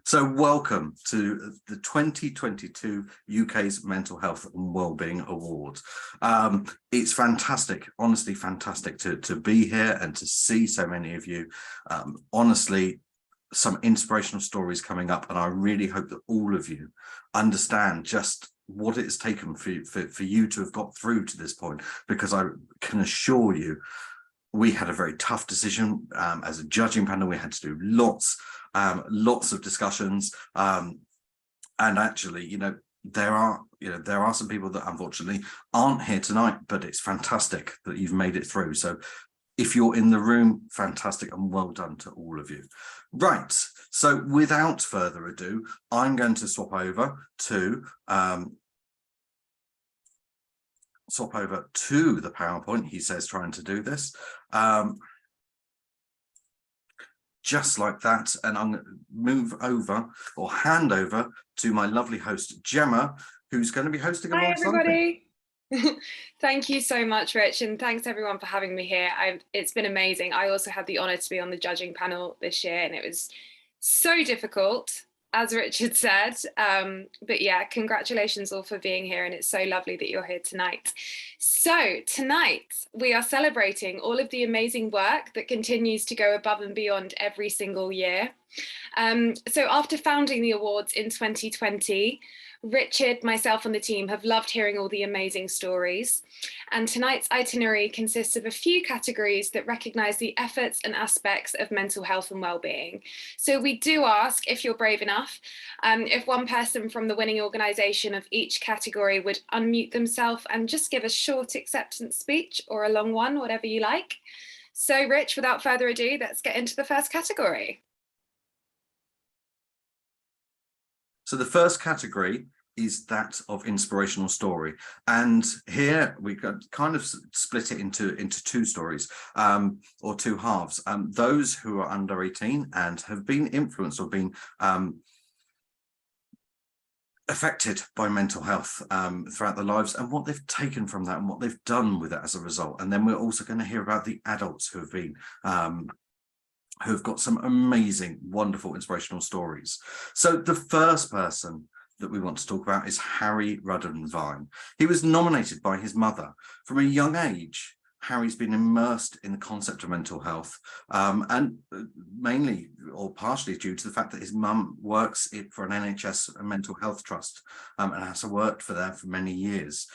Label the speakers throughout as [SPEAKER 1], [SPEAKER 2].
[SPEAKER 1] So welcome to the 2022 UK's Mental Health and Wellbeing Awards. It's fantastic, honestly fantastic to be here and to see so many of you. Honestly, some inspirational stories coming up, and I really hope that all of you understand just what it's taken for you to have got through to this point, because I can assure you we had a very tough decision as a judging panel. We had to do lots of discussions, and actually, there are some people that unfortunately aren't here tonight, but it's fantastic that you've made it through. So if you're in the room, fantastic, and well done to all of you. Right, so without further ado, I'm going to swap over to the PowerPoint. He says trying to do this. Just like that, and I'm going to move over or hand over to my lovely host Gemma, who's going to be hosting alongside me.
[SPEAKER 2] Hi everybody. Thank you so much, Rich, and thanks everyone for having me here. It's been amazing. I also had the honour to be on the judging panel this year, and it was so difficult, as Richard said. But yeah, congratulations all for being here, and it's so lovely that you're here tonight. So tonight we are celebrating all of the amazing work that continues to go above and beyond every single year. So after founding the awards in 2020, Richard, myself and the team have loved hearing all the amazing stories. And tonight's itinerary consists of a few categories that recognise the efforts and aspects of mental health and wellbeing. So we do ask, if you're brave enough, if one person from the winning organisation of each category would unmute themselves and just give a short acceptance speech, or a long one, whatever you like. So Rich, without further ado, let's get into the first category.
[SPEAKER 1] So the first category is that of inspirational story, and here we kind of split it into two stories, or two halves. Those who are under 18 and have been influenced or been affected by mental health throughout their lives, and what they've taken from that and what they've done with it as a result. And then we're also going to hear about the adults who have been who have got some amazing, wonderful, inspirational stories. So the first person that we want to talk about is Harry Rudden-Vine. He was nominated by his mother. From a young age, Harry's been immersed in the concept of mental health, and mainly or partially due to the fact that his mum works for an NHS mental health trust, and has worked for that for many years.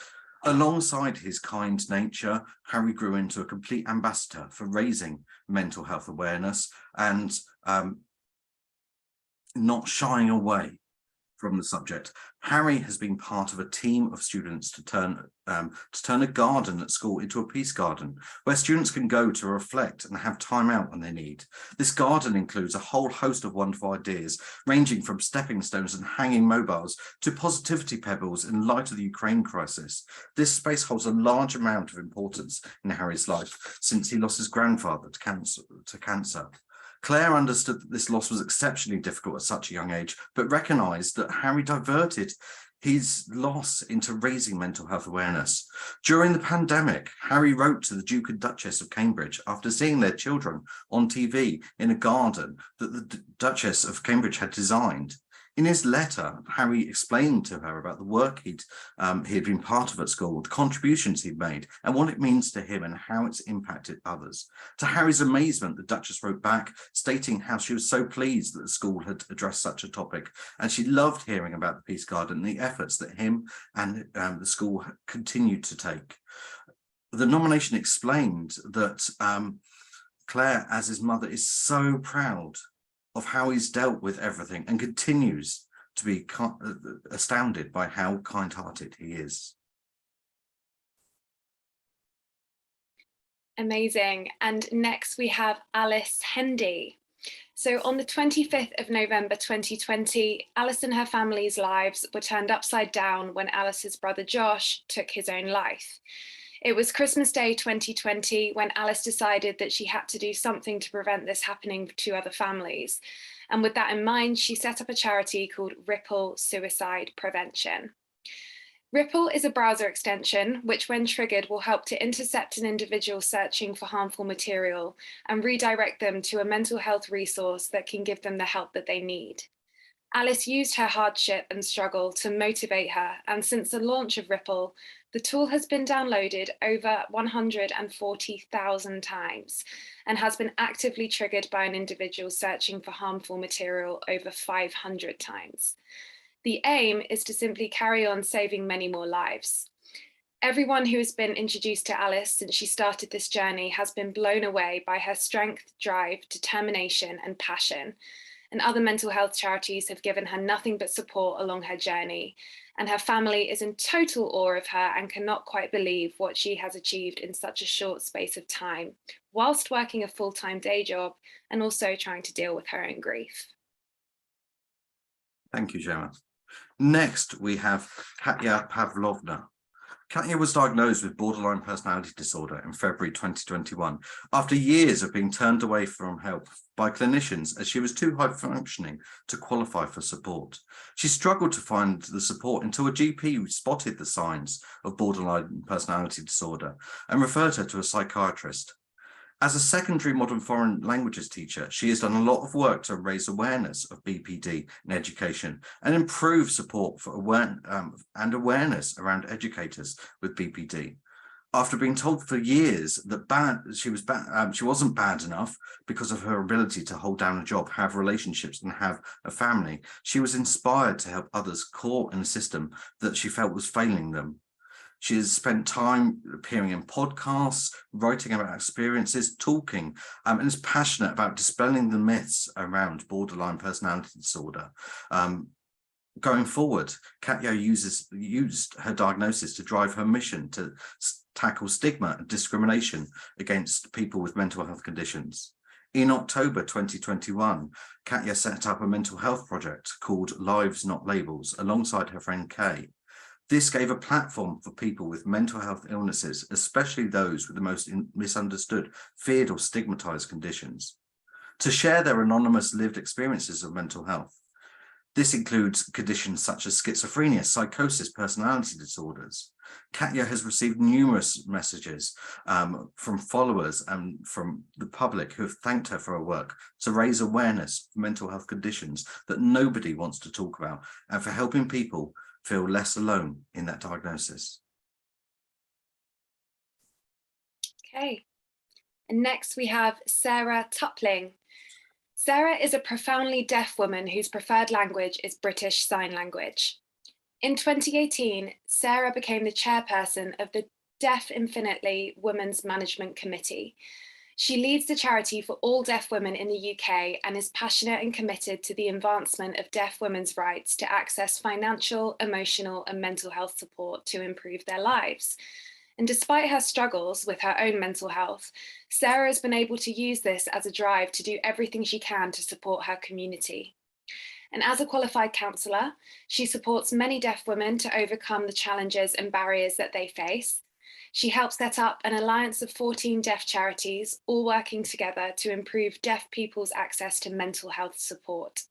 [SPEAKER 1] Alongside his kind nature, Harry grew into a complete ambassador for raising mental health awareness and not shying away from the subject. Harry has been part of a team of students to turn a garden at school into a peace garden, where students can go to reflect and have time out when they need. This garden includes a whole host of wonderful ideas, ranging from stepping stones and hanging mobiles to positivity pebbles in light of the Ukraine crisis. This space holds a large amount of importance in Harry's life since he lost his grandfather to cancer. Claire understood that this loss was exceptionally difficult at such a young age, but recognised that Harry diverted his loss into raising mental health awareness. During the pandemic, Harry wrote to the Duke and Duchess of Cambridge after seeing their children on TV in a garden that the Duchess of Cambridge had designed. In his letter, Harry explained to her about the work he had been part of at school, the contributions he'd made, and what it means to him and how it's impacted others. To Harry's amazement, the Duchess wrote back, stating how she was so pleased that the school had addressed such a topic, and she loved hearing about the Peace Garden and the efforts that him and the school continued to take. The nomination explained that Claire, as his mother, is so proud of how he's dealt with everything and continues to be astounded by how kind-hearted he is.
[SPEAKER 2] Amazing. And next we have Alice Hendy. So on the 25th of November 2020, Alice and her family's lives were turned upside down when Alice's brother Josh took his own life. It was Christmas Day 2020 when Alice decided that she had to do something to prevent this happening to other families. And with that in mind, she set up a charity called Ripple Suicide Prevention. Ripple is a browser extension which, when triggered, will help to intercept an individual searching for harmful material and redirect them to a mental health resource that can give them the help that they need. Alice used her hardship and struggle to motivate her, and since the launch of Ripple, the tool has been downloaded over 140,000 times and has been actively triggered by an individual searching for harmful material over 500 times. The aim is to simply carry on saving many more lives. Everyone who has been introduced to Alice since she started this journey has been blown away by her strength, drive, determination, and passion. And other mental health charities have given her nothing but support along her journey. And her family is in total awe of her and cannot quite believe what she has achieved in such a short space of time, whilst working a full-time day job and also trying to deal with her own grief.
[SPEAKER 1] Thank you, Gemma. Next, we have Katya Pavlovna. Katya was diagnosed with borderline personality disorder in February 2021 after years of being turned away from help by clinicians as she was too high functioning to qualify for support. She struggled to find the support until a GP spotted the signs of borderline personality disorder and referred her to a psychiatrist. As a secondary modern foreign languages teacher, she has done a lot of work to raise awareness of BPD in education and improve support for awareness around educators with BPD. After being told for years that she wasn't bad enough because of her ability to hold down a job, have relationships, and have a family, she was inspired to help others caught in a system that she felt was failing them. She has spent time appearing in podcasts, writing about experiences, talking, and is passionate about dispelling the myths around borderline personality disorder. Going forward, Katya used her diagnosis to drive her mission to tackle stigma and discrimination against people with mental health conditions. In October 2021, Katya set up a mental health project called Lives Not Labels alongside her friend Kay. This gave a platform for people with mental health illnesses, especially those with the most misunderstood, feared, or stigmatized conditions, to share their anonymous lived experiences of mental health. This includes conditions such as schizophrenia, psychosis, personality disorders. Katya has received numerous messages from followers and from the public who have thanked her for her work to raise awareness of mental health conditions that nobody wants to talk about, and for helping people feel less alone in that diagnosis.
[SPEAKER 2] Okay, and next we have Sarah Tupling. Sarah is a profoundly deaf woman whose preferred language is British Sign Language. In 2018, Sarah became the chairperson of the Deaf Infinitely Women's Management Committee. She leads the charity for all deaf women in the UK and is passionate and committed to the advancement of deaf women's rights to access financial, emotional, and mental health support to improve their lives. And despite her struggles with her own mental health, Sarah has been able to use this as a drive to do everything she can to support her community. And as a qualified counsellor, she supports many deaf women to overcome the challenges and barriers that they face. She helped set up an alliance of 14 deaf charities, all working together to improve deaf people's access to mental health support.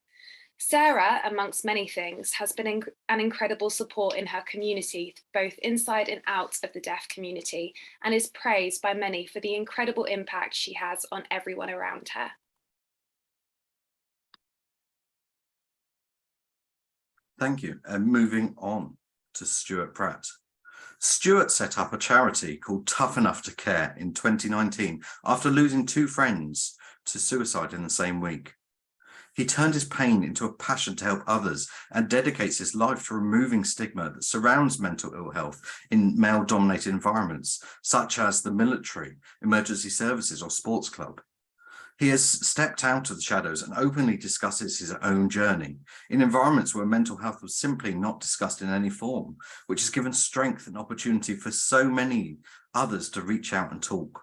[SPEAKER 2] Sarah, amongst many things, has been an incredible support in her community, both inside and out of the deaf community, and is praised by many for the incredible impact she has on everyone around her.
[SPEAKER 1] Thank you. And moving on to Stuart Pratt. Stuart set up a charity called Tough Enough to Care in 2019 after losing two friends to suicide in the same week. He turned his pain into a passion to help others and dedicates his life to removing stigma that surrounds mental ill health in male-dominated environments, such as the military, emergency services, or sports club. He has stepped out of the shadows and openly discusses his own journey in environments where mental health was simply not discussed in any form, which has given strength and opportunity for so many others to reach out and talk.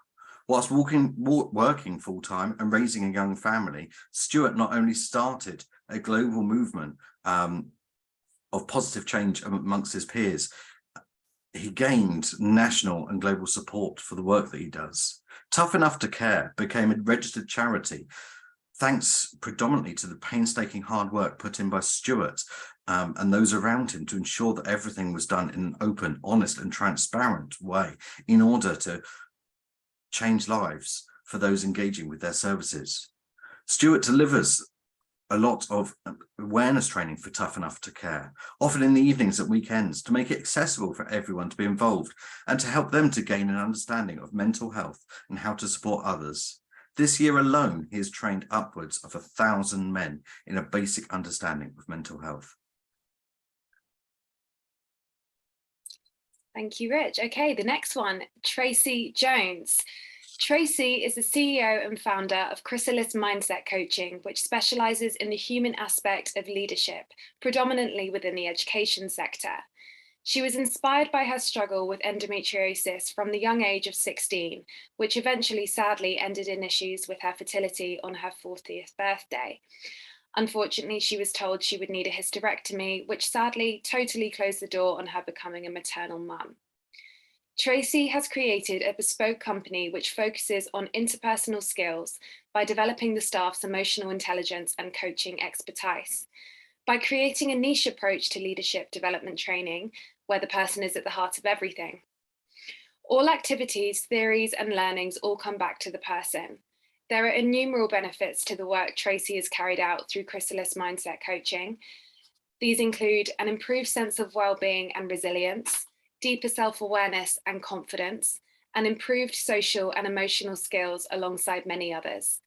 [SPEAKER 1] Whilst working full-time and raising a young family, Stuart not only started a global movement of positive change amongst his peers, he gained national and global support for the work that he does. Tough Enough to Care became a registered charity, thanks predominantly to the painstaking hard work put in by Stuart and those around him to ensure that everything was done in an open, honest, and transparent way in order to change lives for those engaging with their services. Stuart delivers a lot of awareness training for Tough Enough to Care, often in the evenings and weekends, to make it accessible for everyone to be involved and to help them to gain an understanding of mental health and how to support others. This year alone, he has trained upwards of 1,000 men in a basic understanding of mental health.
[SPEAKER 2] Thank you, Rich. Okay, the next one, Tracy Jones. Tracy is the CEO and founder of Chrysalis Mindset Coaching, which specializes in the human aspect of leadership, predominantly within the education sector. She was inspired by her struggle with endometriosis from the young age of 16, which eventually sadly ended in issues with her fertility on her 40th birthday. Unfortunately, she was told she would need a hysterectomy, which sadly totally closed the door on her becoming a maternal mum. Tracy has created a bespoke company which focuses on interpersonal skills by developing the staff's emotional intelligence and coaching expertise. By creating a niche approach to leadership development training, where the person is at the heart of everything. All activities, theories, and learnings all come back to the person. There are innumerable benefits to the work Tracy has carried out through Chrysalis Mindset Coaching. These include an improved sense of well-being and resilience, deeper self-awareness and confidence, and improved social and emotional skills alongside many others.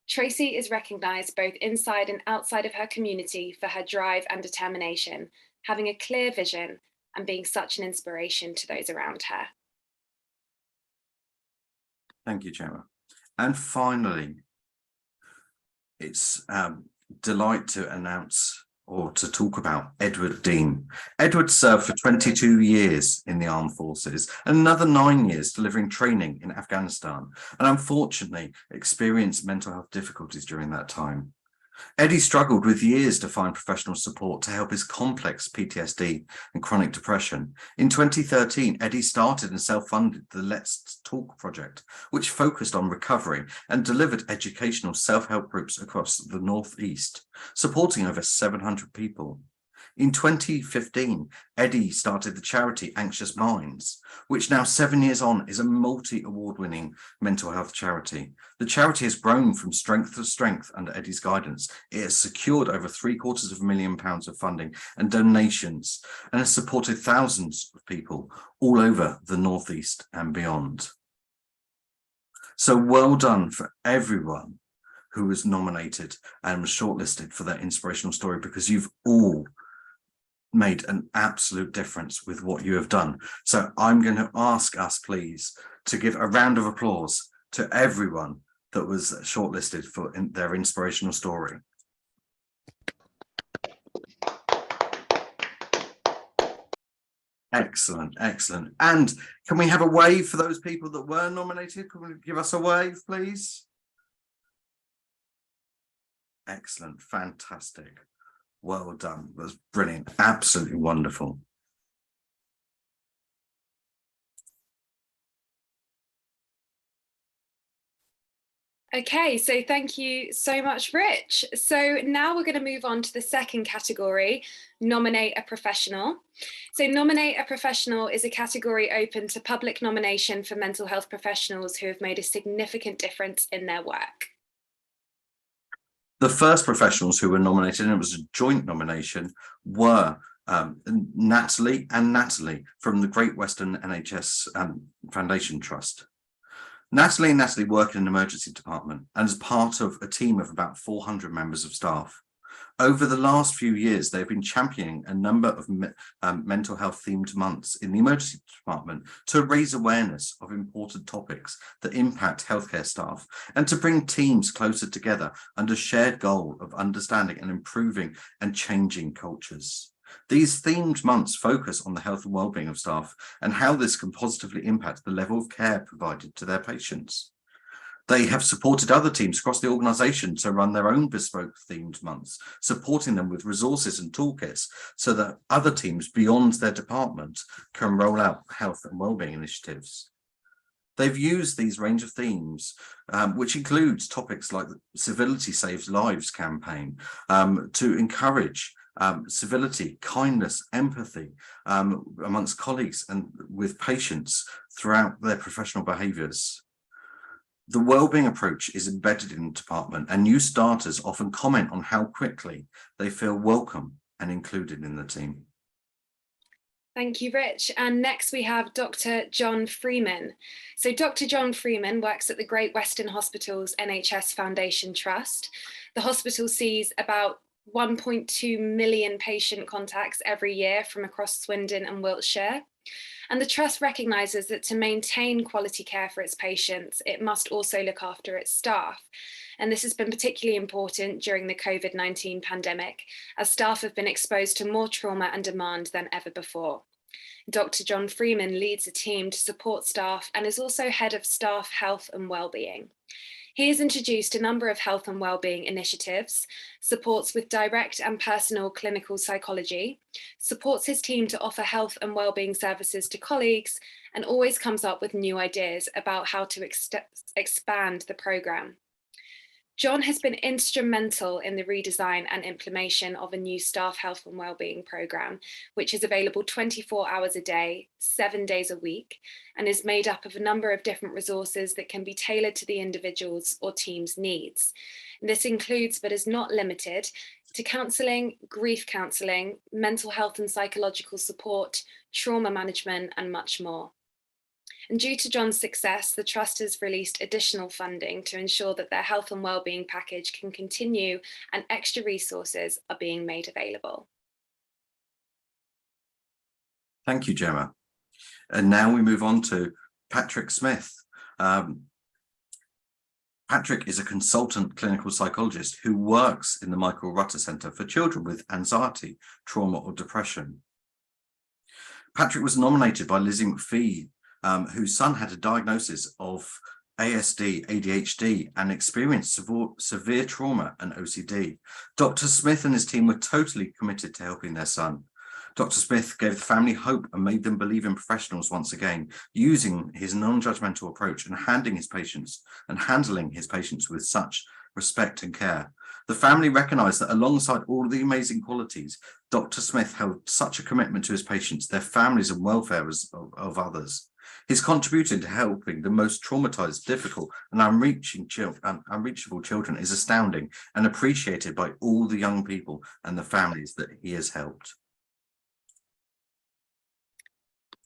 [SPEAKER 2] Tracy is recognised both inside and outside of her community for her drive and determination, having a clear vision and being such an inspiration to those around her.
[SPEAKER 1] Thank you, Gemma. And finally, it's delight to announce or to talk about Edward Dean. Edward served for 22 years in the armed forces and another 9 years delivering training in Afghanistan, and unfortunately experienced mental health difficulties during that time. Eddie struggled with years to find professional support to help his complex PTSD and chronic depression. In 2013, Eddie started and self-funded the Let's Talk project, which focused on recovery and delivered educational self-help groups across the Northeast, supporting over 700 people. In 2015, Eddie started the charity Anxious Minds, which now 7 years on is a multi-award-winning mental health charity. The charity has grown from strength to strength under Eddie's guidance. It has secured over £750,000 of funding and donations and has supported thousands of people all over the Northeast and beyond. So well done for everyone who was nominated and was shortlisted for that inspirational story, because you've all made an absolute difference with what you have done. So I'm going to ask us, please, to give a round of applause to everyone that was shortlisted for their inspirational story. Excellent, excellent. And can we have a wave for those people that were nominated? Can we give us a wave, please? Excellent, fantastic. Well done. That was brilliant. Absolutely wonderful.
[SPEAKER 2] Okay, so thank you so much, Rich. So now we're going to move on to the second category, nominate a professional. So nominate a professional is a category open to public nomination for mental health professionals who have made a significant difference in their work.
[SPEAKER 1] The first professionals who were nominated, and it was a joint nomination, were Natalie from the Great Western NHS Foundation Trust. Natalie and Natalie work in an emergency department and is part of a team of about 400 members of staff. Over the last few years, they've been championing a number of mental health themed months in the emergency department to raise awareness of important topics that impact healthcare staff and to bring teams closer together under a shared goal of understanding and improving and changing cultures. These themed months focus on the health and well-being of staff and how this can positively impact the level of care provided to their patients. They have supported other teams across the organisation to run their own bespoke themed months, supporting them with resources and toolkits so that other teams beyond their department can roll out health and wellbeing initiatives. They've used these range of themes, which includes topics like the Civility Saves Lives campaign, to encourage civility, kindness, empathy amongst colleagues and with patients throughout their professional behaviours. The wellbeing approach is embedded in the department, and new starters often comment on how quickly they feel welcome and included in the team.
[SPEAKER 2] Thank you, Rich. And next we have Dr. John Freeman. So Dr. John Freeman works at the Great Western Hospitals NHS Foundation Trust. The hospital sees about 1.2 million patient contacts every year from across Swindon and Wiltshire. And the Trust recognises that to maintain quality care for its patients, it must also look after its staff. And this has been particularly important during the COVID-19 pandemic, as staff have been exposed to more trauma and demand than ever before. Dr. John Freeman leads a team to support staff and is also head of staff health and wellbeing. He has introduced a number of health and wellbeing initiatives, supports with direct and personal clinical psychology, supports his team to offer health and wellbeing services to colleagues, and always comes up with new ideas about how to expand the programme. John has been instrumental in the redesign and implementation of a new staff health and wellbeing programme, which is available 24 hours a day, 7 days a week, and is made up of a number of different resources that can be tailored to the individual's or team's needs. And this includes, but is not limited to counselling, grief counselling, mental health and psychological support, trauma management, and much more. And due to John's success, the Trust has released additional funding to ensure that their health and wellbeing package can continue and extra resources are being made available.
[SPEAKER 1] Thank you, Gemma. And now we move on to Patrick Smith. Patrick is a consultant clinical psychologist who works in the Michael Rutter Centre for Children with Anxiety, Trauma or Depression. Patrick was nominated by Lizzie McPhee, whose son had a diagnosis of ASD, ADHD, and experienced severe trauma and OCD. Dr. Smith and his team were totally committed to helping their son. Dr. Smith gave the family hope and made them believe in professionals once again, using his non-judgmental approach and handling his patients with such respect and care. The family recognised that alongside all of the amazing qualities, Dr. Smith held such a commitment to his patients, their families and welfare of others. He's contributed to helping the most traumatized, difficult, and unreachable children is astounding and appreciated by all the young people and the families that he has helped.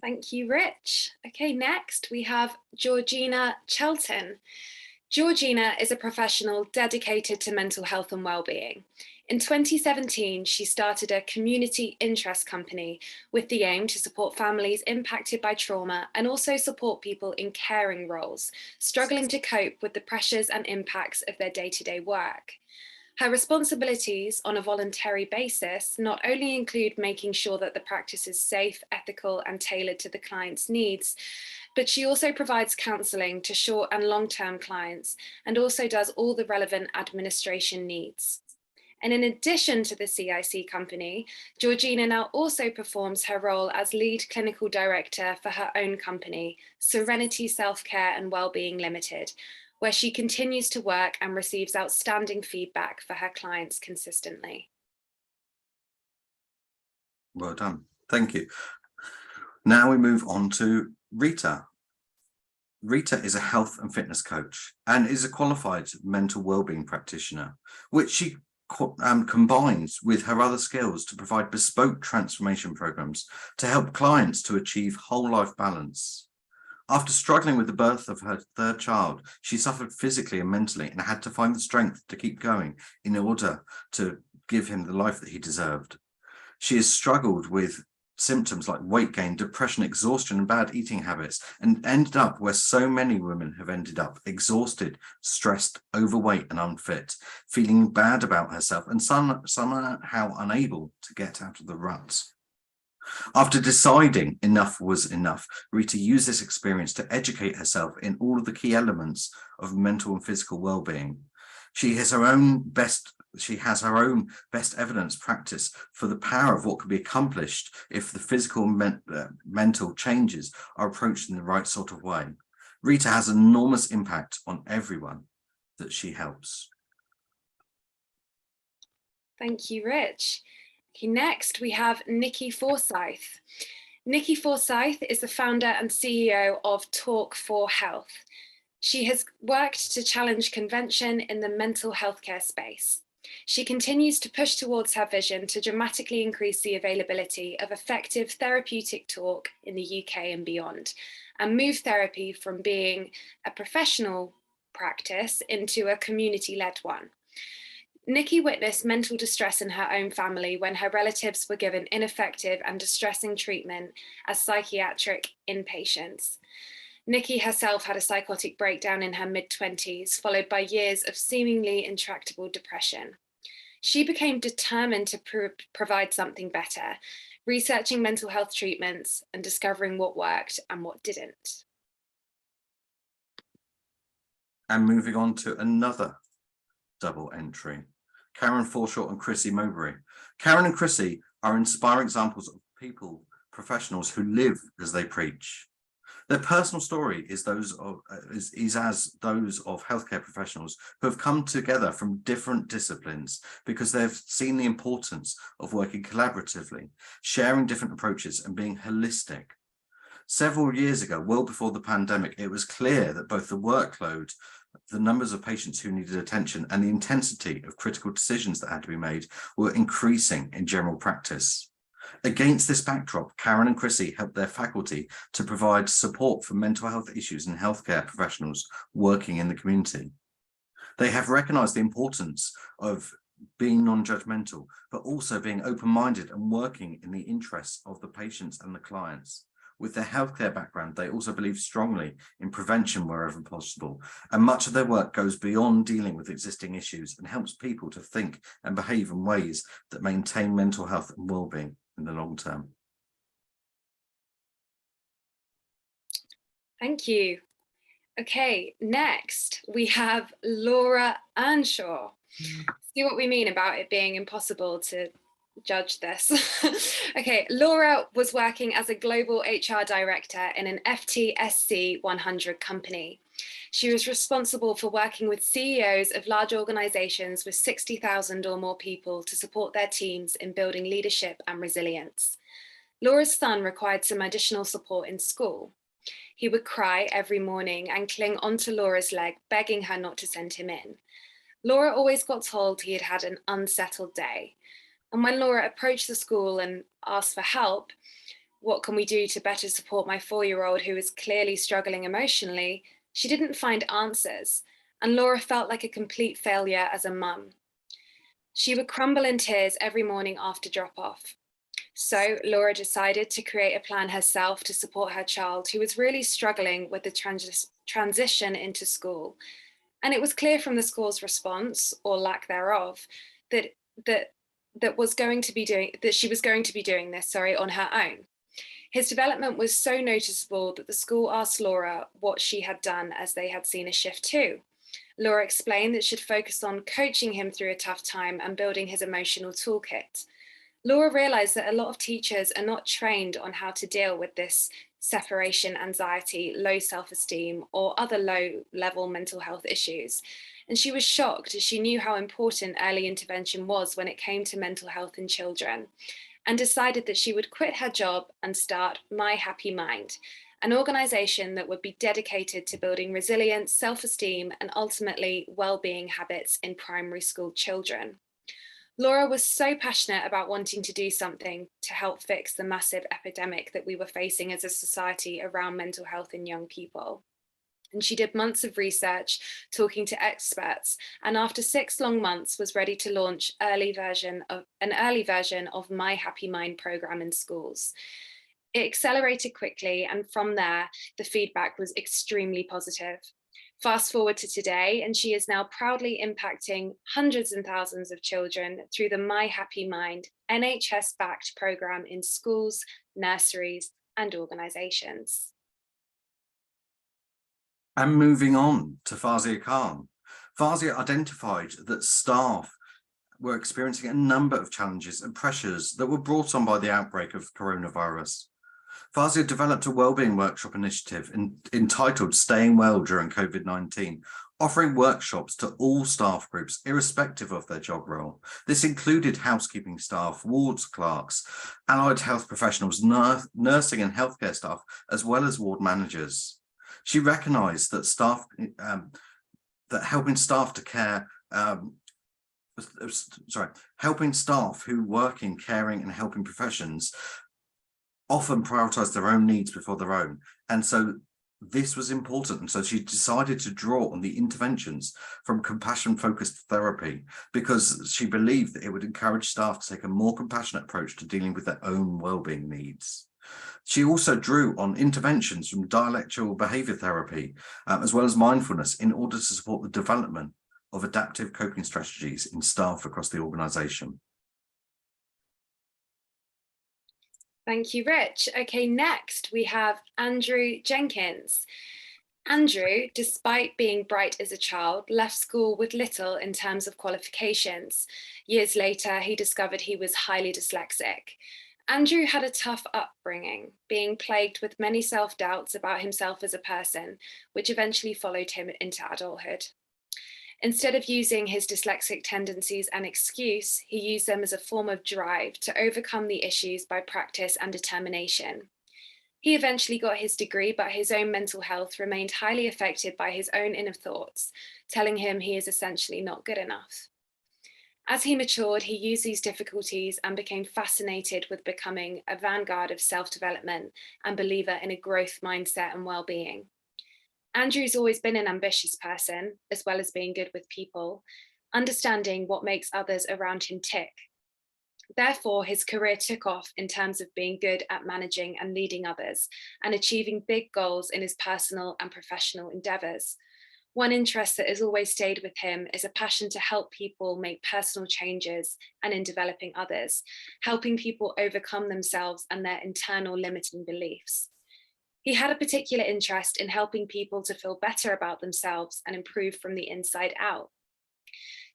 [SPEAKER 2] Thank you, Rich. Okay, next we have Georgina Chelton. Georgina is a professional dedicated to mental health and wellbeing. In 2017, she started a community interest company with the aim to support families impacted by trauma and also support people in caring roles, struggling to cope with the pressures and impacts of their day-to-day work. Her responsibilities on a voluntary basis not only include making sure that the practice is safe, ethical, and tailored to the client's needs, but she also provides counselling to short and long-term clients and also does all the relevant administration needs. And in addition to the CIC company, Georgina now also performs her role as lead clinical director for her own company, Serenity Self-Care and Wellbeing Limited, where she continues to work and receives outstanding feedback for her clients consistently.
[SPEAKER 1] Well done. Thank you. Now we move on to Rita. Rita is a health and fitness coach and is a qualified mental wellbeing practitioner, which she combines with her other skills to provide bespoke transformation programs to help clients to achieve whole life balance. After struggling with the birth of her third child, she suffered physically and mentally and had to find the strength to keep going in order to give him the life that he deserved. She has struggled with symptoms like weight gain, depression, exhaustion, and bad eating habits, and ended up where so many women have ended up: exhausted, stressed, overweight, and unfit, feeling bad about herself and somehow unable to get out of the ruts. After deciding enough was enough, Rita used this experience to educate herself in all of the key elements of mental and physical well-being. She has her own best evidence practice for the power of what can be accomplished if the physical and mental changes are approached in the right sort of way. Rita has an enormous impact on everyone that she helps.
[SPEAKER 2] Thank you, Rich. Okay, next we have Nikki Forsyth. Nikki Forsyth is the founder and CEO of Talk for Health. She has worked to challenge convention in the mental health care space. She continues to push towards her vision to dramatically increase the availability of effective therapeutic talk in the UK and beyond, and move therapy from being a professional practice into a community-led one. Nikki witnessed mental distress in her own family when her relatives were given ineffective and distressing treatment as psychiatric inpatients. Nikki herself had a psychotic breakdown in her mid-20s, followed by years of seemingly intractable depression. She became determined to provide something better, researching mental health treatments and discovering what worked and what didn't.
[SPEAKER 1] And moving on to another double entry, Karen Forshaw and Chrissy Mowbray. Karen and Chrissy are inspiring examples of people, professionals who live as they preach. Their personal story is as those of healthcare professionals who have come together from different disciplines because they've seen the importance of working collaboratively, sharing different approaches and being holistic. Several years ago, well before the pandemic, it was clear that both the workload, the numbers of patients who needed attention, and the intensity of critical decisions that had to be made were increasing in general practice. Against this backdrop, Karen and Chrissy helped their faculty to provide support for mental health issues in healthcare professionals working in the community. They have recognised the importance of being non-judgmental, but also being open-minded and working in the interests of the patients and the clients. With their healthcare background, they also believe strongly in prevention wherever possible, and much of their work goes beyond dealing with existing issues and helps people to think and behave in ways that maintain mental health and well-being in the long term.
[SPEAKER 2] Thank you. Okay, next we have Laura Earnshaw. See what we mean about it being impossible to judge this. Okay, Laura was working as a global HR director in an FTSE 100 company. She was responsible for working with CEOs of large organizations with 60,000 or more people to support their teams in building leadership and resilience. Laura's son required some additional support in school. He would cry every morning and cling onto Laura's leg, begging her not to send him in. Laura always got told he had had an unsettled day. And when Laura approached the school and asked for help, what can we do to better support my 4-year-old who is clearly struggling emotionally, she didn't find answers, and Laura felt like a complete failure as a mum. She would crumble in tears every morning after drop-off. So Laura decided to create a plan herself to support her child who was really struggling with the transition into school. And it was clear from the school's response, or lack thereof, that she was going to be doing this on her own. His development was so noticeable that the school asked Laura what she had done, as they had seen a shift too. Laura explained that she'd focused on coaching him through a tough time and building his emotional toolkit. Laura realized that a lot of teachers are not trained on how to deal with this separation anxiety, low self-esteem, or other low-level mental health issues. And she was shocked as she knew how important early intervention was when it came to mental health in children, and decided that she would quit her job and start My Happy Mind, an organisation that would be dedicated to building resilience, self-esteem, and ultimately well-being habits in primary school children. Laura was so passionate about wanting to do something to help fix the massive epidemic that we were facing as a society around mental health in young people. And she did months of research, talking to experts, and after 6 long months was ready to launch an early version of My Happy Mind program in schools. It accelerated quickly, and from there, the feedback was extremely positive. Fast forward to today, and she is now proudly impacting hundreds and thousands of children through the My Happy Mind NHS-backed program in schools, nurseries, and organisations.
[SPEAKER 1] And moving on to Fazia Khan. Fazia identified that staff were experiencing a number of challenges and pressures that were brought on by the outbreak of coronavirus. Fazia developed a wellbeing workshop initiative entitled Staying Well During COVID-19, offering workshops to all staff groups, irrespective of their job role. This included housekeeping staff, wards clerks, allied health professionals, nursing and healthcare staff, as well as ward managers. She recognised that helping staff to care, helping staff who work in caring and helping professions often prioritise their own needs before their own. And so this was important. And so she decided to draw on the interventions from compassion-focused therapy because she believed that it would encourage staff to take a more compassionate approach to dealing with their own well-being needs. She also drew on interventions from dialectical behaviour therapy, as well as mindfulness, in order to support the development of adaptive coping strategies in staff across the organisation.
[SPEAKER 2] Thank you, Rich. Okay, next we have Andrew Jenkins. Andrew, despite being bright as a child, left school with little in terms of qualifications. Years later, he discovered he was highly dyslexic. Andrew had a tough upbringing, being plagued with many self-doubts about himself as a person, which eventually followed him into adulthood. Instead of using his dyslexic tendencies as an excuse, he used them as a form of drive to overcome the issues by practice and determination. He eventually got his degree, but his own mental health remained highly affected by his own inner thoughts, telling him he is essentially not good enough. As he matured, he used these difficulties and became fascinated with becoming a vanguard of self-development and believer in a growth mindset and well-being. Andrew's always been an ambitious person, as well as being good with people, understanding what makes others around him tick. Therefore, his career took off in terms of being good at managing and leading others and achieving big goals in his personal and professional endeavours. One interest that has always stayed with him is a passion to help people make personal changes and in developing others, helping people overcome themselves and their internal limiting beliefs. He had a particular interest in helping people to feel better about themselves and improve from the inside out.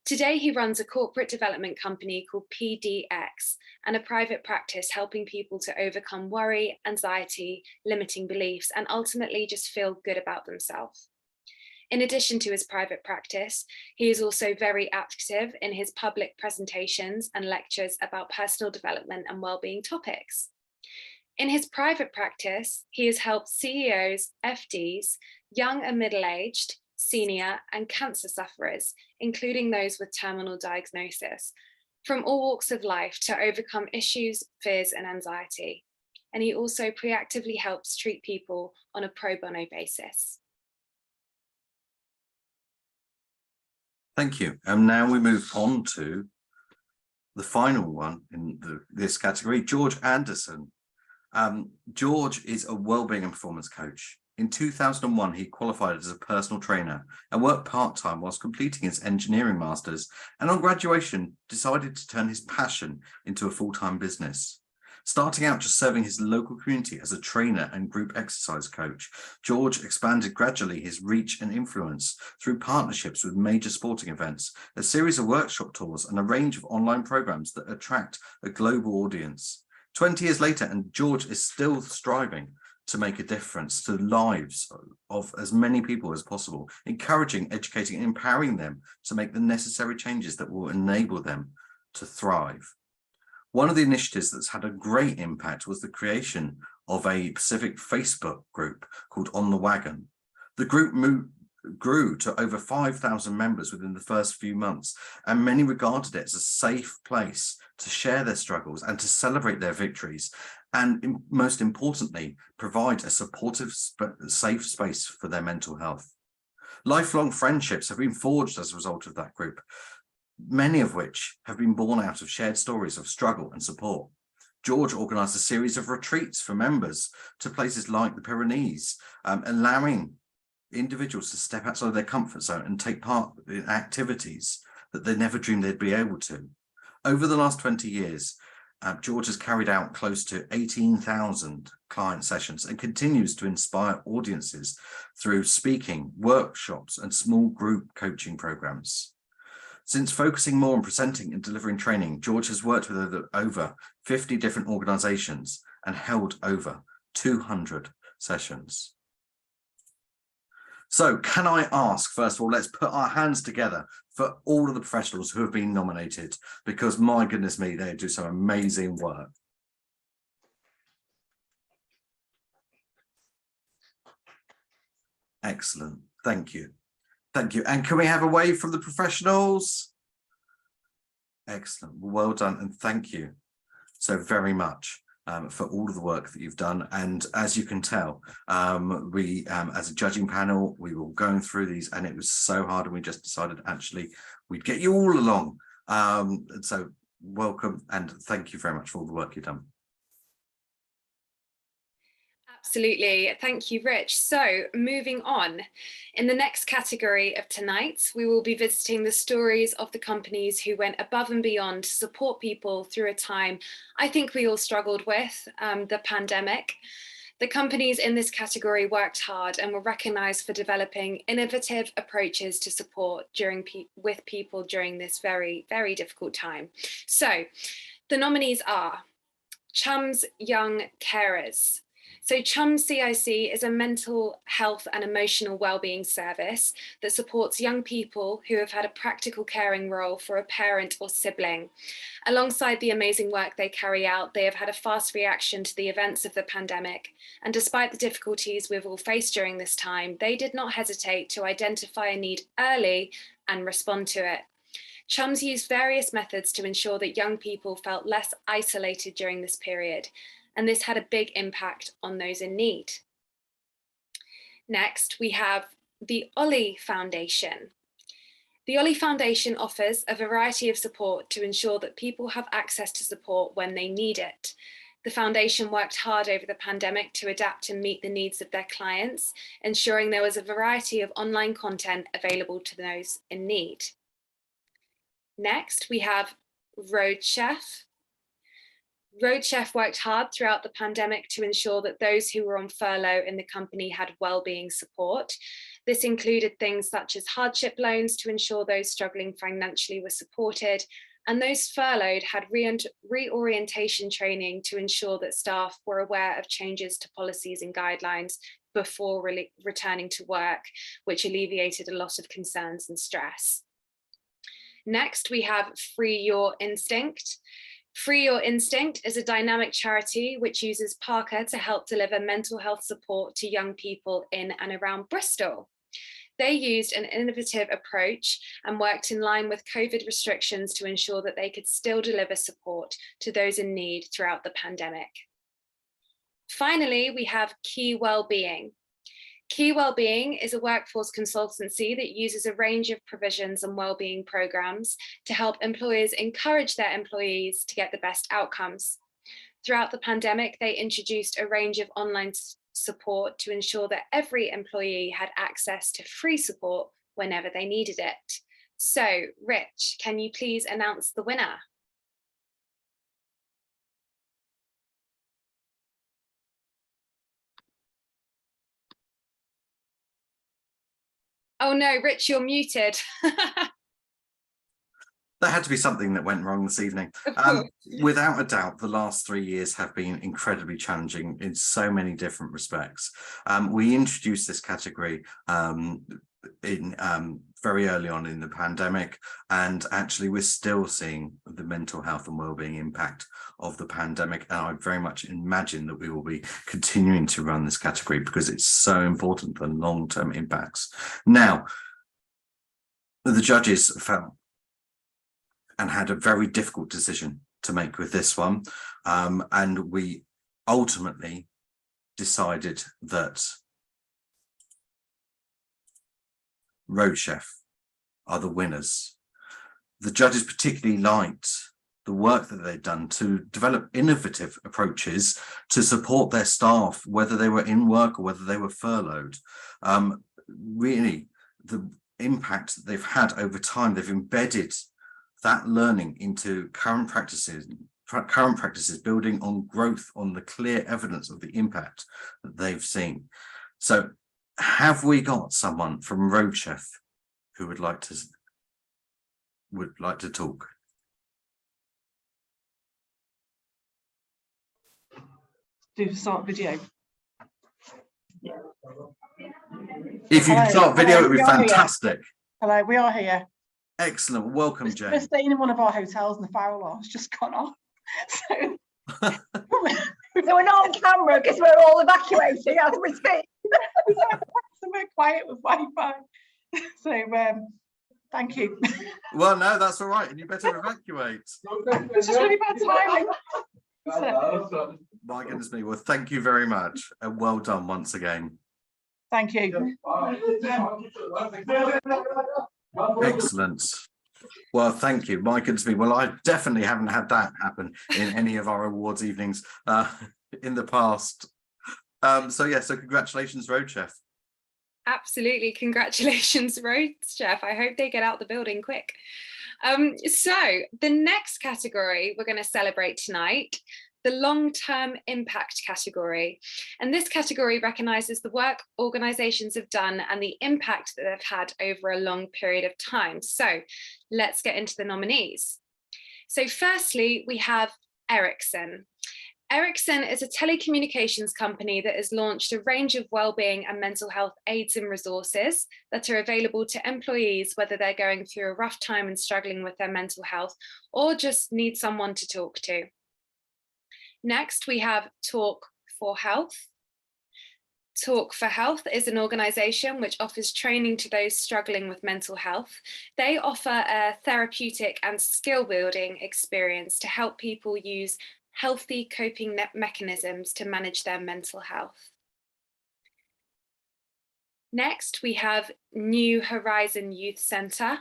[SPEAKER 2] Today, he runs a corporate development company called PDX and a private practice helping people to overcome worry, anxiety, limiting beliefs, and ultimately just feel good about themselves. In addition to his private practice, he is also very active in his public presentations and lectures about personal development and well-being topics. In his private practice, he has helped CEOs, FDs, young and middle-aged, senior and cancer sufferers, including those with terminal diagnosis, from all walks of life to overcome issues, fears and anxiety. And he also proactively helps treat people on a pro bono basis.
[SPEAKER 1] Thank you. And now we move on to the final one in this category, George Anderson. George is a wellbeing and performance coach. In 2001, he qualified as a personal trainer and worked part-time whilst completing his engineering masters, and on graduation decided to turn his passion into a full-time business. Starting out just serving his local community as a trainer and group exercise coach, George expanded gradually his reach and influence through partnerships with major sporting events, a series of workshop tours, and a range of online programs that attract a global audience. 20 years later, and George is still striving to make a difference to the lives of as many people as possible, encouraging, educating, and empowering them to make the necessary changes that will enable them to thrive. One of the initiatives that's had a great impact was the creation of a Pacific Facebook group called On the Wagon. The group grew to over 5,000 members within the first few months, and many regarded it as a safe place to share their struggles and to celebrate their victories, and most importantly, provide a supportive, safe space for their mental health. Lifelong friendships have been forged as a result of that group, many of which have been born out of shared stories of struggle and support. George organised a series of retreats for members to places like the Pyrenees, allowing individuals to step outside their comfort zone and take part in activities that they never dreamed they'd be able to. Over the last 20 years, George has carried out close to 18,000 client sessions and continues to inspire audiences through speaking, workshops, and small group coaching programs. Since focusing more on presenting and delivering training, George has worked with over 50 different organizations and held over 200 sessions. So can I ask, first of all, let's put our hands together for all of the professionals who have been nominated, because my goodness me, they do some amazing work. Excellent. Thank you. Thank you. And can we have a wave from the professionals? Excellent. Well done. And thank you so very much for all of the work that you've done. And as you can tell, we as a judging panel, we were going through these and it was so hard, and we just decided actually we'd get you all along. And so welcome and thank you very much for all the work you've done.
[SPEAKER 2] Absolutely. Thank you, Rich. So moving on, in the next category of tonight, we will be visiting the stories of the companies who went above and beyond to support people through a time I think we all struggled with, the pandemic. The companies in this category worked hard and were recognised for developing innovative approaches to support with people during this very, very difficult time. So the nominees are Chum's Young Carers. So Chum's CIC is a mental health and emotional wellbeing service that supports young people who have had a practical caring role for a parent or sibling. Alongside the amazing work they carry out, they have had a fast reaction to the events of the pandemic. And despite the difficulties we've all faced during this time, they did not hesitate to identify a need early and respond to it. Chums used various methods to ensure that young people felt less isolated during this period, and this had a big impact on those in need. Next, we have the Ollie Foundation. The Ollie Foundation offers a variety of support to ensure that people have access to support when they need it. The foundation worked hard over the pandemic to adapt and meet the needs of their clients, ensuring there was a variety of online content available to those in need. Next, we have Road Chef. Road Chef worked hard throughout the pandemic to ensure that those who were on furlough in the company had wellbeing support. This included things such as hardship loans to ensure those struggling financially were supported, and those furloughed had reorientation training to ensure that staff were aware of changes to policies and guidelines before returning to work, which alleviated a lot of concerns and stress. Next, we have Free Your Instinct. Free Your Instinct is a dynamic charity which uses Parker to help deliver mental health support to young people in and around Bristol. They used an innovative approach and worked in line with COVID restrictions to ensure that they could still deliver support to those in need throughout the pandemic. Finally, we have Key Wellbeing. Key Wellbeing is a workforce consultancy that uses a range of provisions and wellbeing programs to help employers encourage their employees to get the best outcomes. Throughout the pandemic, they introduced a range of online support to ensure that every employee had access to free support whenever they needed it. So, Rich, can you please announce the winner? Oh no, Rich, you're muted.
[SPEAKER 1] There had to be something that went wrong this evening. Without a doubt, the last 3 years have been incredibly challenging in so many different respects. We introduced this category very early on in the pandemic, and actually we're still seeing the mental health and wellbeing impact of the pandemic, and I very much imagine that we will be continuing to run this category because it's so important for long-term impacts. Now, the judges felt and had a very difficult decision to make with this one, and we ultimately decided that Road Chef are the winners. The judges particularly liked the work that they'd done to develop innovative approaches to support their staff, whether they were in work or whether they were furloughed. Really, the impact that they've had over time, they've embedded that learning into current practices, building on growth, on the clear evidence of the impact that they've seen. So have we got someone from Road Chef who would like to talk?
[SPEAKER 3] Do start video.
[SPEAKER 1] If you can start video, it would be fantastic.
[SPEAKER 3] Hello, we are here.
[SPEAKER 1] Excellent. Welcome, Jane.
[SPEAKER 3] We're staying in one of our hotels and the fire alarm's just gone off. So
[SPEAKER 4] we're not on camera because we're all evacuating as we speak.
[SPEAKER 3] somewhere quiet with Wi-Fi. So thank you.
[SPEAKER 1] Well, no, that's all right. And you better evacuate.
[SPEAKER 3] It's just really bad timing. So,
[SPEAKER 1] My goodness me. Well, thank you very much. And well done once again.
[SPEAKER 3] thank you.
[SPEAKER 1] Excellent. Well, thank you. My goodness me. Well, I definitely haven't had that happen in any of our awards evenings in the past. So congratulations, Road Chef.
[SPEAKER 2] Absolutely. Congratulations, Road Chef. I hope they get out the building quick. So the next category we're going to celebrate tonight, the long-term impact category. And this category recognises the work organisations have done and the impact that they've had over a long period of time. So let's get into the nominees. So firstly, we have Ericsson. Ericsson is a telecommunications company that has launched a range of wellbeing and mental health aids and resources that are available to employees, whether they're going through a rough time and struggling with their mental health or just need someone to talk to. Next, we have Talk for Health. Talk for Health is an organisation which offers training to those struggling with mental health. They offer a therapeutic and skill building experience to help people use healthy coping mechanisms to manage their mental health. Next, we have New Horizon Youth Centre.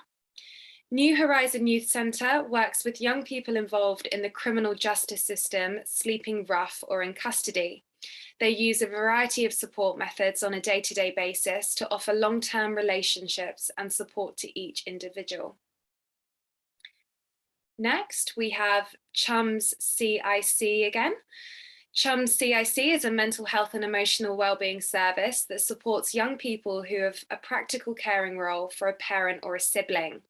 [SPEAKER 2] New Horizon Youth Centre works with young people involved in the criminal justice system, sleeping rough or in custody. They use a variety of support methods on a day-to-day basis to offer long-term relationships and support to each individual. Next, we have Chums CIC again. Chums CIC is a mental health and emotional wellbeing service that supports young people who have a practical caring role for a parent or a sibling.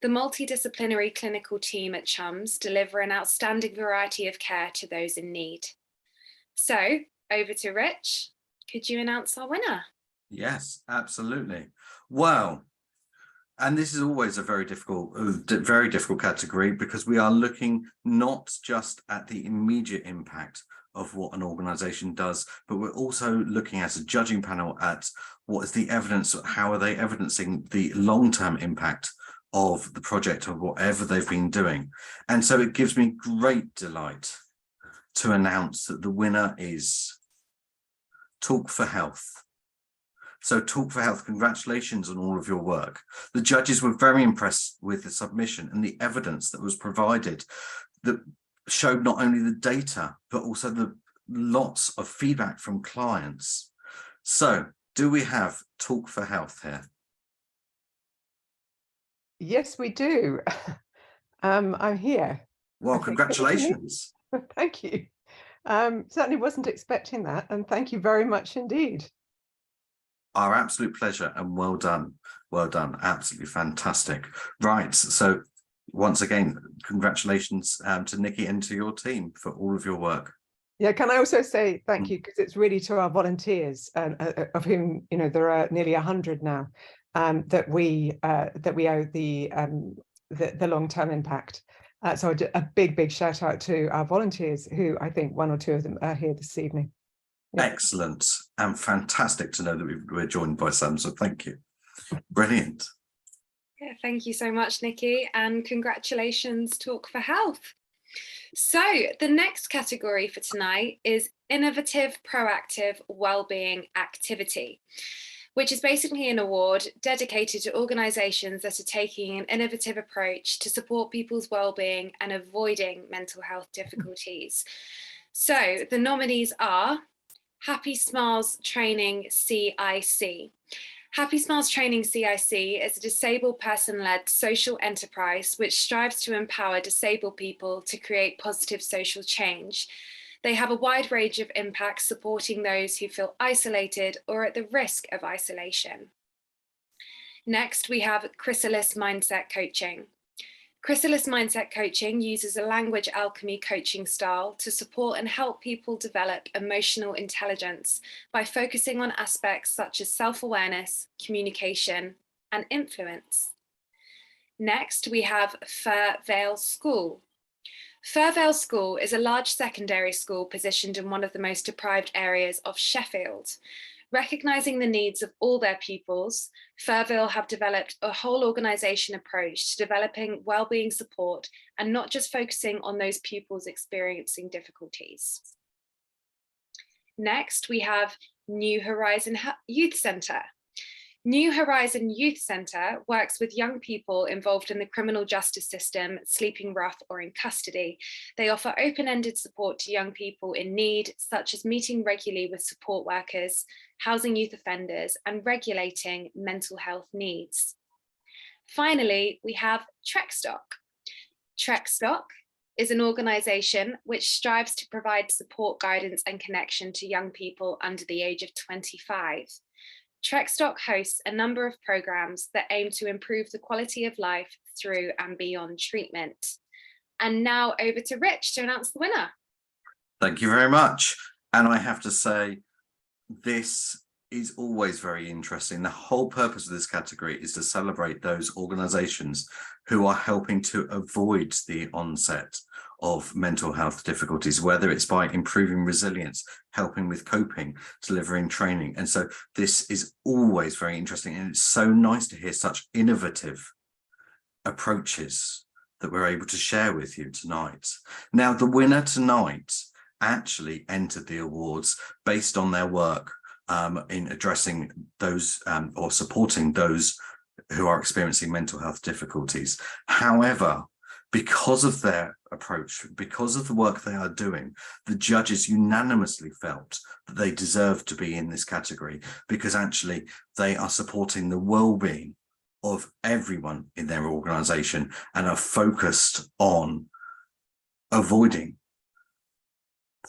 [SPEAKER 2] The multidisciplinary clinical team at Chums deliver an outstanding variety of care to those in need. So, over to Rich. Could you announce our winner?
[SPEAKER 1] Yes, absolutely. Well, and this is always a very difficult category because we are looking not just at the immediate impact of what an organisation does, but we're also looking as a judging panel at what is the evidence, how are they evidencing the long-term impact of the project or whatever they've been doing. And so it gives me great delight to announce that the winner is Talk for Health. So Talk for Health, congratulations on all of your work. The judges were very impressed with the submission and the evidence that was provided that showed not only the data, but also the lots of feedback from clients. So do we have Talk for Health here?
[SPEAKER 4] Yes, we do. I'm here.
[SPEAKER 1] Well, congratulations.
[SPEAKER 4] Thank you. Certainly wasn't expecting that, and thank you very much indeed.
[SPEAKER 1] Our absolute pleasure, and well done. Well done. Absolutely fantastic. Right. So once again, congratulations to Nikki and to your team for all of your work.
[SPEAKER 4] Yeah, can I also say thank you, because it's really to our volunteers, of whom there are nearly 100 now, that we owe the long-term impact. So a big shout out to our volunteers, who I think one or two of them are here this evening. Yeah.
[SPEAKER 1] Excellent and fantastic to know that we're joined by some. So thank you. Brilliant.
[SPEAKER 2] Yeah, thank you so much, Nikki, and congratulations, Talk for Health. So the next category for tonight is Innovative Proactive Wellbeing Activity, which is basically an award dedicated to organisations that are taking an innovative approach to support people's wellbeing and avoiding mental health difficulties. So the nominees are Happy Smiles Training CIC. Happy Smiles Training CIC is a disabled person-led social enterprise which strives to empower disabled people to create positive social change. They have a wide range of impacts supporting those who feel isolated or at the risk of isolation. Next, we have Chrysalis Mindset Coaching. Chrysalis Mindset Coaching uses a language alchemy coaching style to support and help people develop emotional intelligence by focusing on aspects such as self-awareness, communication, and influence. Next, we have Fir Vale School. Fir Vale School is a large secondary school positioned in one of the most deprived areas of Sheffield. Recognising the needs of all their pupils, Furville have developed a whole organisation approach to developing wellbeing support and not just focusing on those pupils experiencing difficulties. Next, we have New Horizon Youth Centre. New Horizon Youth Centre works with young people involved in the criminal justice system, sleeping rough or in custody. They offer open-ended support to young people in need, such as meeting regularly with support workers, housing youth offenders, and regulating mental health needs. Finally, we have Trekstock. Trekstock is an organisation which strives to provide support, guidance, and connection to young people under the age of 25. Trekstock hosts a number of programmes that aim to improve the quality of life through and beyond treatment. And now over to Rich to announce the winner.
[SPEAKER 1] Thank you very much. And I have to say, this is always very interesting. The whole purpose of this category is to celebrate those organisations who are helping to avoid the onset of mental health difficulties, whether it's by improving resilience, helping with coping, delivering training. And so this is always very interesting. And it's so nice to hear such innovative approaches that we're able to share with you tonight. Now, the winner tonight actually entered the awards based on their work in addressing those or supporting those who are experiencing mental health difficulties. However, because of their approach, because of the work they are doing, the judges unanimously felt that they deserved to be in this category, because actually they are supporting the well-being of everyone in their organisation and are focused on avoiding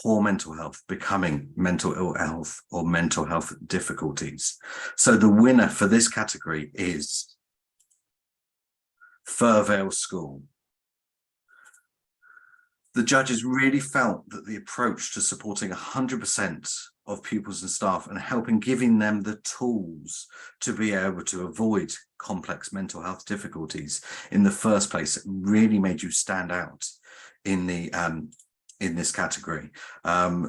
[SPEAKER 1] poor mental health becoming mental ill health or mental health difficulties. So the winner for this category is Furville School. The judges really felt that the approach to supporting 100% of pupils and staff and helping giving them the tools to be able to avoid complex mental health difficulties in the first place really made you stand out in the in this category.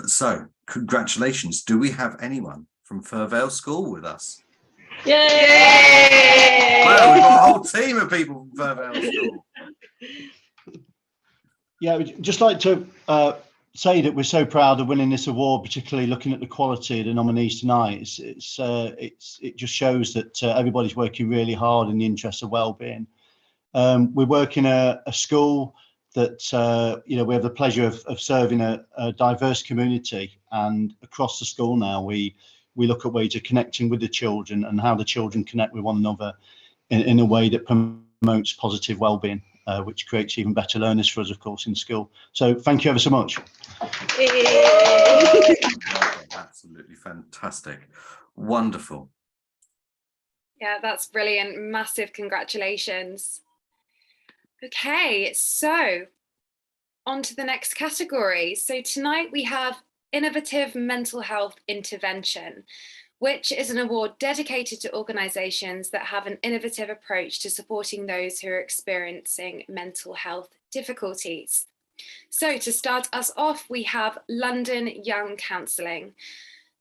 [SPEAKER 1] So congratulations. Do we have anyone from Furville School with us?
[SPEAKER 5] Yay!
[SPEAKER 1] Wow, we've got a whole team of people from Furville School.
[SPEAKER 6] Yeah, we'd just like to say that we're so proud of winning this award, particularly looking at the quality of the nominees tonight. It just shows that everybody's working really hard in the interest of well-being. We work in a school that we have the pleasure of serving a diverse community, and across the school now we look at ways of connecting with the children and how the children connect with one another in a way that promotes positive well-being. Which creates even better learners for us, of course, in school. So thank you ever so much.
[SPEAKER 1] Absolutely fantastic. Wonderful.
[SPEAKER 2] Yeah, that's brilliant. Massive congratulations. Okay, so on to the next category. So tonight we have Innovative Mental Health Intervention, which is an award dedicated to organisations that have an innovative approach to supporting those who are experiencing mental health difficulties. So to start us off, we have London Young Counselling.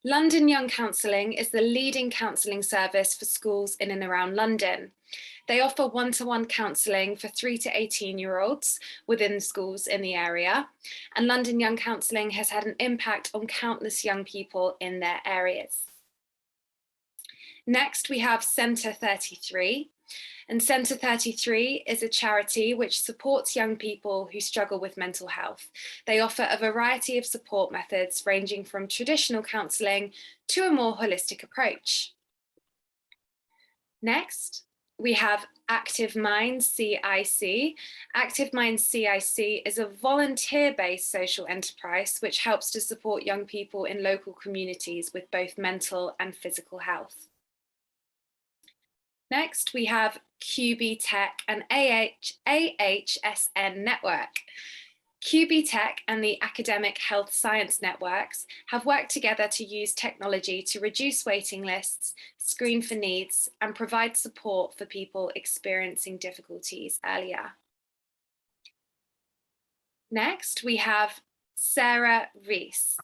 [SPEAKER 2] London Young Counselling is the leading counselling service for schools in and around London. They offer one-to-one counselling for 3 to 18-year-olds within schools in the area, and London Young Counselling has had an impact on countless young people in their areas. Next, we have Centre 33, and Centre 33 is a charity which supports young people who struggle with mental health. They offer a variety of support methods ranging from traditional counselling to a more holistic approach. Next, we have Active Minds CIC. Active Minds CIC is a volunteer-based social enterprise which helps to support young people in local communities with both mental and physical health. Next, we have QB Tech and AHSN Network. QB Tech and the Academic Health Science Networks have worked together to use technology to reduce waiting lists, screen for needs, and provide support for people experiencing difficulties earlier. Next, we have Sarah Rees.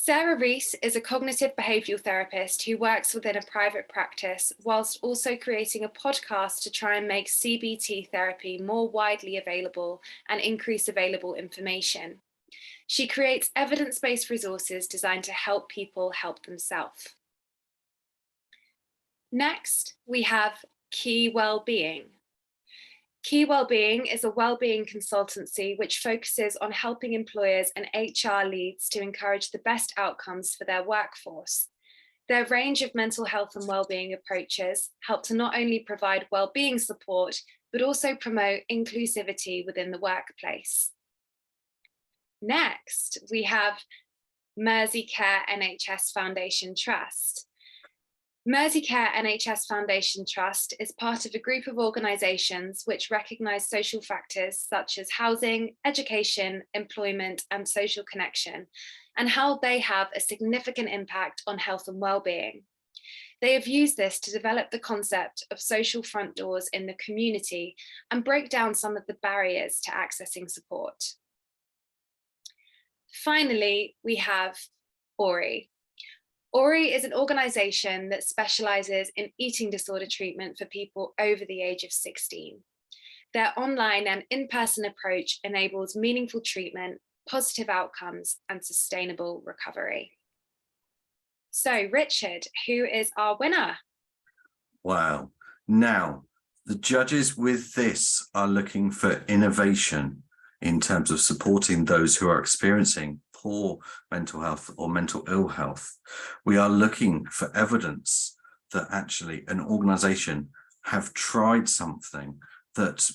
[SPEAKER 2] Sarah Rees is a cognitive behavioural therapist who works within a private practice whilst also creating a podcast to try and make CBT therapy more widely available and increase available information. She creates evidence-based resources designed to help people help themselves. Next, we have Key Wellbeing. Key Wellbeing is a wellbeing consultancy which focuses on helping employers and HR leads to encourage the best outcomes for their workforce. Their range of mental health and wellbeing approaches help to not only provide wellbeing support, but also promote inclusivity within the workplace. Next, we have Merseycare NHS Foundation Trust. Merseycare NHS Foundation Trust is part of a group of organisations which recognise social factors such as housing, education, employment and social connection, and how they have a significant impact on health and wellbeing. They have used this to develop the concept of social front doors in the community and break down some of the barriers to accessing support. Finally, we have Ori. Ori is an organisation that specialises in eating disorder treatment for people over the age of 16. Their online and in-person approach enables meaningful treatment, positive outcomes, and sustainable recovery. So, Richard, who is our winner?
[SPEAKER 1] Wow. Now, the judges with this are looking for innovation in terms of supporting those who are experiencing poor mental health or mental ill health. We are looking for evidence that actually an organisation have tried something that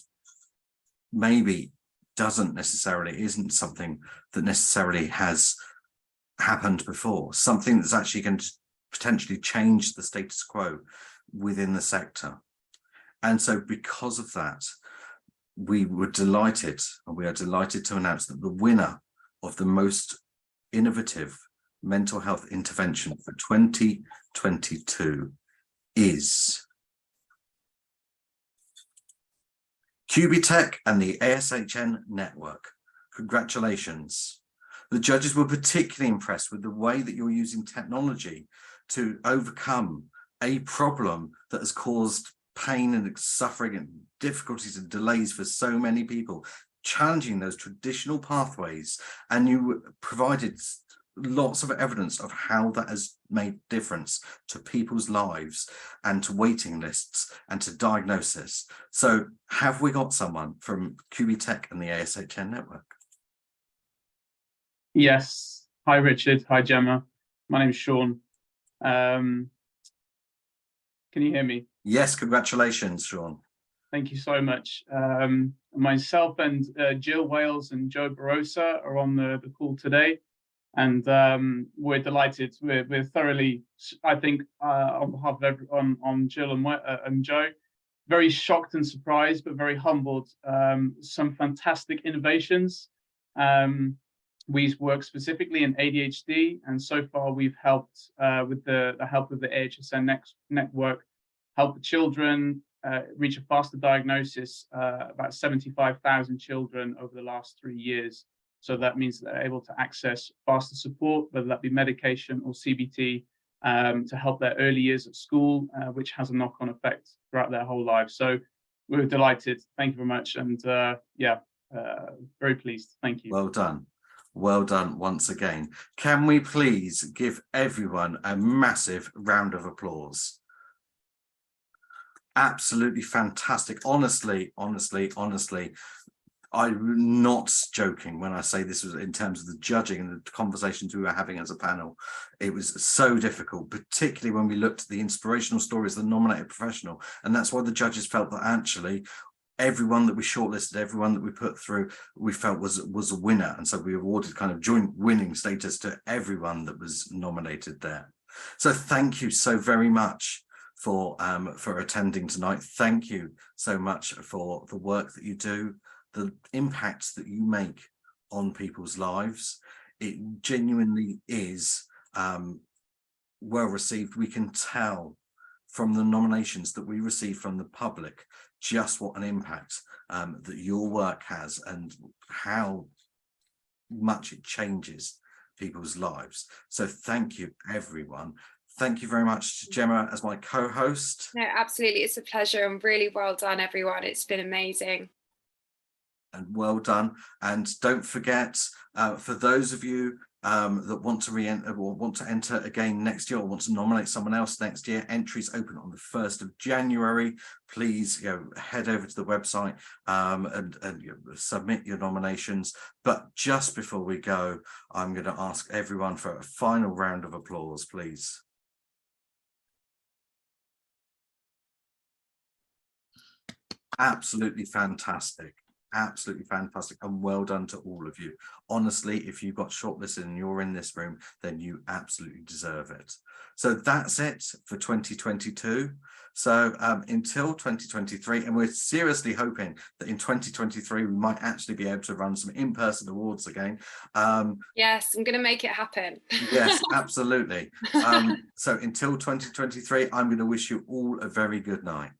[SPEAKER 1] maybe isn't something that necessarily has happened before, something that's actually going to potentially change the status quo within the sector. And so because of that, we were delighted, and we are delighted to announce that the winner of the most innovative mental health intervention for 2022 is QBTech and the ASHN network. Congratulations. The judges were particularly impressed with the way that you're using technology to overcome a problem that has caused pain and suffering and difficulties and delays for so many people, challenging those traditional pathways. And you provided lots of evidence of how that has made difference to people's lives and to waiting lists and to diagnosis. So have we got someone from QBTech and the ASHN network?
[SPEAKER 5] Yes. Hi, Richard. Hi, Gemma. My name's Sean. Can you hear me?
[SPEAKER 1] Yes, congratulations, Sean.
[SPEAKER 5] Thank you so much. Myself and Jill Wales and Joe Barossa are on the call today, and we're delighted. We're thoroughly, I think, on behalf of everyone, on Jill and Joe, very shocked and surprised, but very humbled. Some fantastic innovations. We work specifically in ADHD, and so far we've helped with the help of the AHSN network, help the children reach a faster diagnosis, about 75,000 children over the last 3 years. So that means they're able to access faster support, whether that be medication or CBT, to help their early years at school, which has a knock-on effect throughout their whole lives. So we're delighted. Thank you very much. And very pleased. Thank you.
[SPEAKER 1] Well done. Well done once again. Can we please give everyone a massive round of applause? Absolutely fantastic. Honestly, I'm not joking when I say this was in terms of the judging and the conversations we were having as a panel. It was so difficult, particularly when we looked at the inspirational stories of the nominated professional. And that's why the judges felt that actually everyone that we shortlisted, everyone that we put through, we felt was a winner. And so we awarded kind of joint winning status to everyone that was nominated there. So thank you so very much for attending tonight. Thank you so much for the work that you do, the impacts that you make on people's lives. It genuinely is well received. We can tell from the nominations that we receive from the public just what an impact that your work has and how much it changes people's lives. So thank you, everyone. Thank you very much to Gemma as my co-host.
[SPEAKER 2] No, absolutely. It's a pleasure, and really well done, everyone. It's been amazing.
[SPEAKER 1] And well done. And don't forget, for those of you that want to re-enter or want to enter again next year, or want to nominate someone else next year, entries open on the 1st of January. Please head over to the website and submit your nominations. But just before we go, I'm going to ask everyone for a final round of applause, please. Absolutely fantastic. Absolutely fantastic, and well done to all of you. Honestly, if you got shortlisted and you're in this room, then you absolutely deserve it. So that's it for 2022. So until 2023, and we're seriously hoping that in 2023 we might actually be able to run some in-person awards again.
[SPEAKER 2] Yes, I'm going to make it happen.
[SPEAKER 1] Yes, absolutely. So until 2023, I'm going to wish you all a very good night.